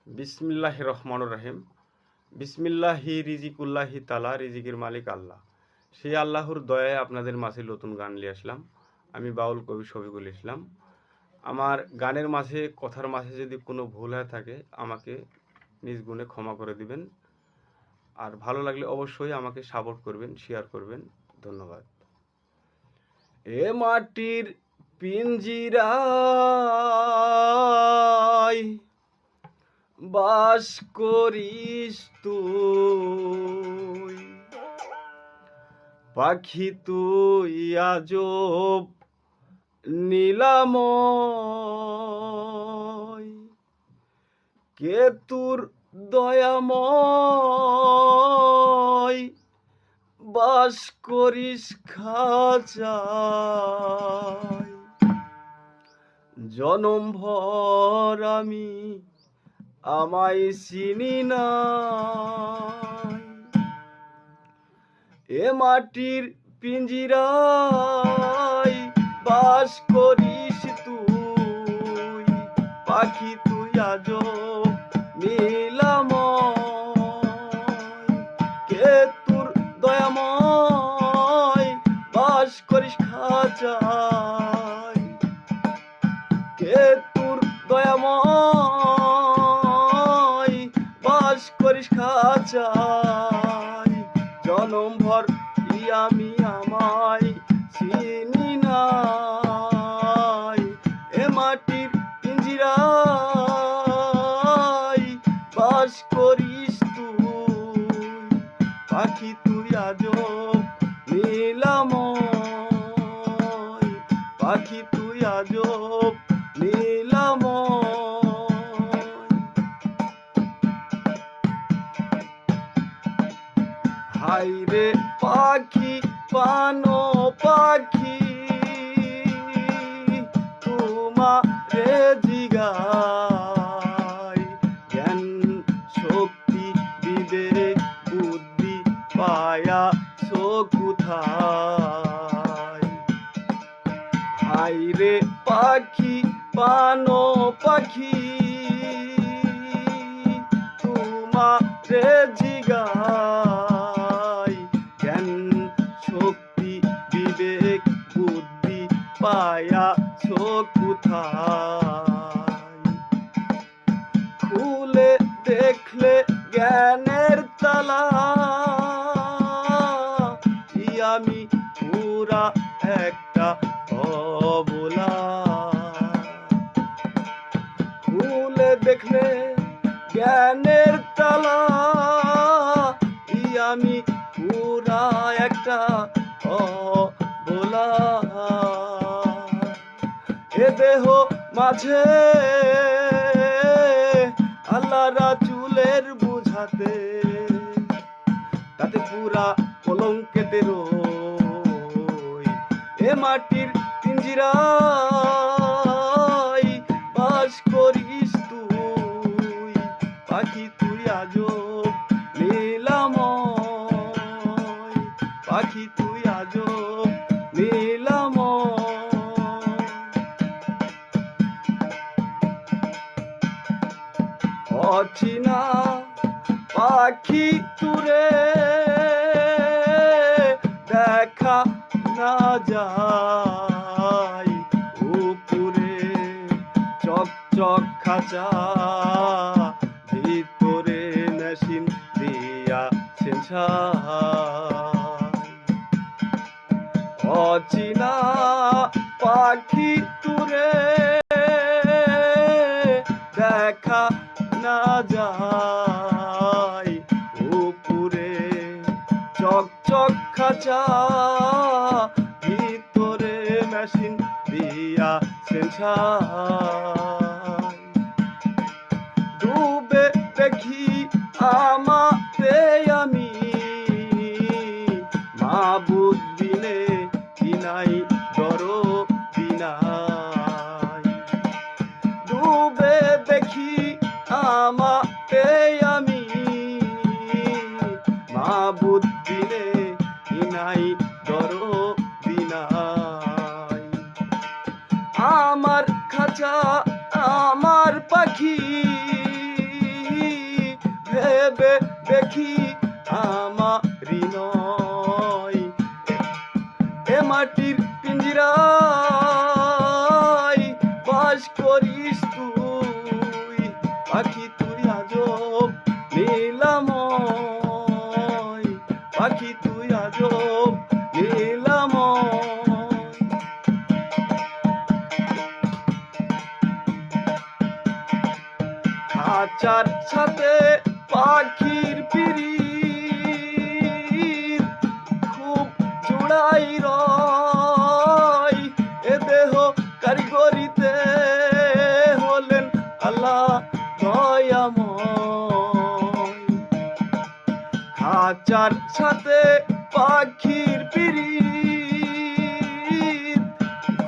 বিসমিল্লাহির রহমানির রহিম। বিসমিল্লাহি রিজিকুল্লাহি তালা, রিজিকের মালিক আল্লাহ। সেই আল্লাহর দয়ায় আপনাদের মাঝে নতুন গান নিয়ে আসলাম। আমি বাউল কবি শফিকুল ইসলাম। আমার গানের মাঝে, কথার মাঝে যদি কোনো ভুল হয়ে থাকে আমাকে নিজ গুণে ক্ষমা করে দিবেন। আর ভালো লাগলে অবশ্যই আমাকে সাপোর্ট করবেন, শেয়ার করবেন। ধন্যবাদ। এ মাটির পিঞ্জিরায় বাস করিস তুই, পাখি তুই আজব নীলাময়। কে তোর দয়াময়, বাস করিস খাঁচায়। জনম ভর আমি আমায় চিনি না, এ মাটির পিঞ্জিরায় বাস করিস তুই, পাখি তুই আজব নীলাময়। কে তোর দয়াময়, বাস করিস খাঁচায়। কে তোর দয়াময়, বাস করিস খাঁচায়। জনম ভর আমি আমায় চিনি নাই, এ মাটির পিঞ্জিরায় বাস করিস তুই, পাখি তুই আজব নীলাময়। পাখি তুই আজব নীলাময়। হাইরে পাখি পানো পাখি, তোমারে জিগাই জ্ঞান শক্তি বিবেক বুদ্ধি পায়া কোথায়। হাইরে পাখি পানো পাখি, তোমারে জিগাই জ্ঞান শক্তি বিবেক বুদ্ধি পায়া কোথায়। খুলে দেখলে জ্ঞানের তালা, আমি পুরা একটা অবলা। খুলে দেখলে জ্ঞানের তালা, আমি পুরা একটা অবলা। এ দেহ মাঝে আল্লাহ রাসূলের বুঝাতে, তাতে পুরা কলঙ্কেতে রই। এ মাটির পিঞ্জিরায় বাস করিস তুই, পাখি তুই আজব নীলাময়। পাখি তুই আজব নীলাময়। অচিনা পাখি তুরে দেখা না যায় উপরে, চকচক খাঁচা ভিতরে মেশিন দিয়া ছেঁচাই। অচিনা পাখি তুরে দেখা না যায় উপরে, চকচক খাঁচা ভিতরে মেশিন দিয়া ছেঁচাই। ডুবে দেখি আমাতে আমি, মাবুদ বিনে বিনাই ডরো বিনাই। ডুবে দেখি আমাতে আমি, মাবুদ বিনে বিনাই ডরো বিনাই। আমার খাঁচা আমার পাখি, ভেবে দেখি আমারই নয়। এ মাটির পিঞ্জিরায় বাস করিস তুই, পাখি তুই আজব নীলাময়, পাখি তুই আজব নীলাময়। খাঁচার সাথে পাখির পিরিত খুব জোড়াই রয়, এ দেহ কারিগরিতে হলেন আল্লাহ দয়াময়। খাঁচার সাথে পাখির পিরিত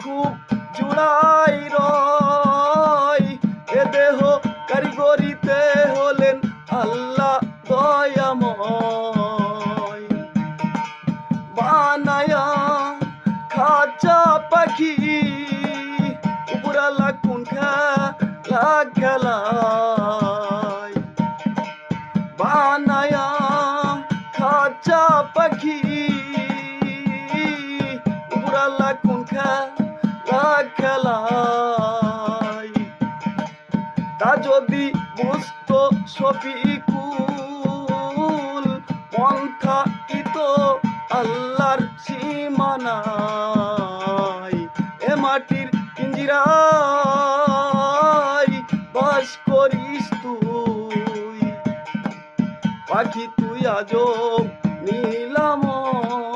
খুব জোড়াই রয়, এ দেহ কারিগরিতে হলেন আল্লাহ দয়াময়। বানায়া খাঁচা পাখি উপরালা কোন খেলা খেলায়, বানায়া খাঁচা পাখি উপরালা কোন খেলা খেলায়। তা যদি বুঝতো শফিকুল, পন্থা ইতো আল্লাহর সীমানায়। এ মাটির পিঞ্জিরায় বাস করিস তুই, পাখি তুই আজব নীলাময়,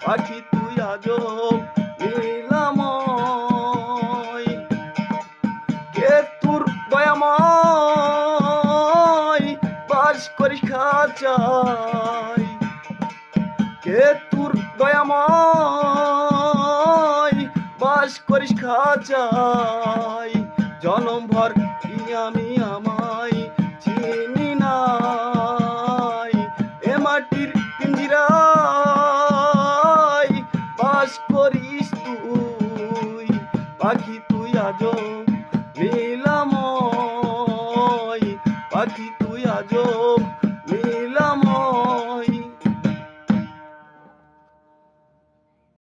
পাখি তুই আজব নীলাময়। কে তোর দয়াময় বাস করিস খাঁচায়, কে তোর দয়াময় বাস করিস খাঁচায়। জনম ভর আমি আমায় চিনি নাই, এ মাটির পিঞ্জিরায় বাস করিস তুই, পাখি তুই আজব নীলাময়, পাখি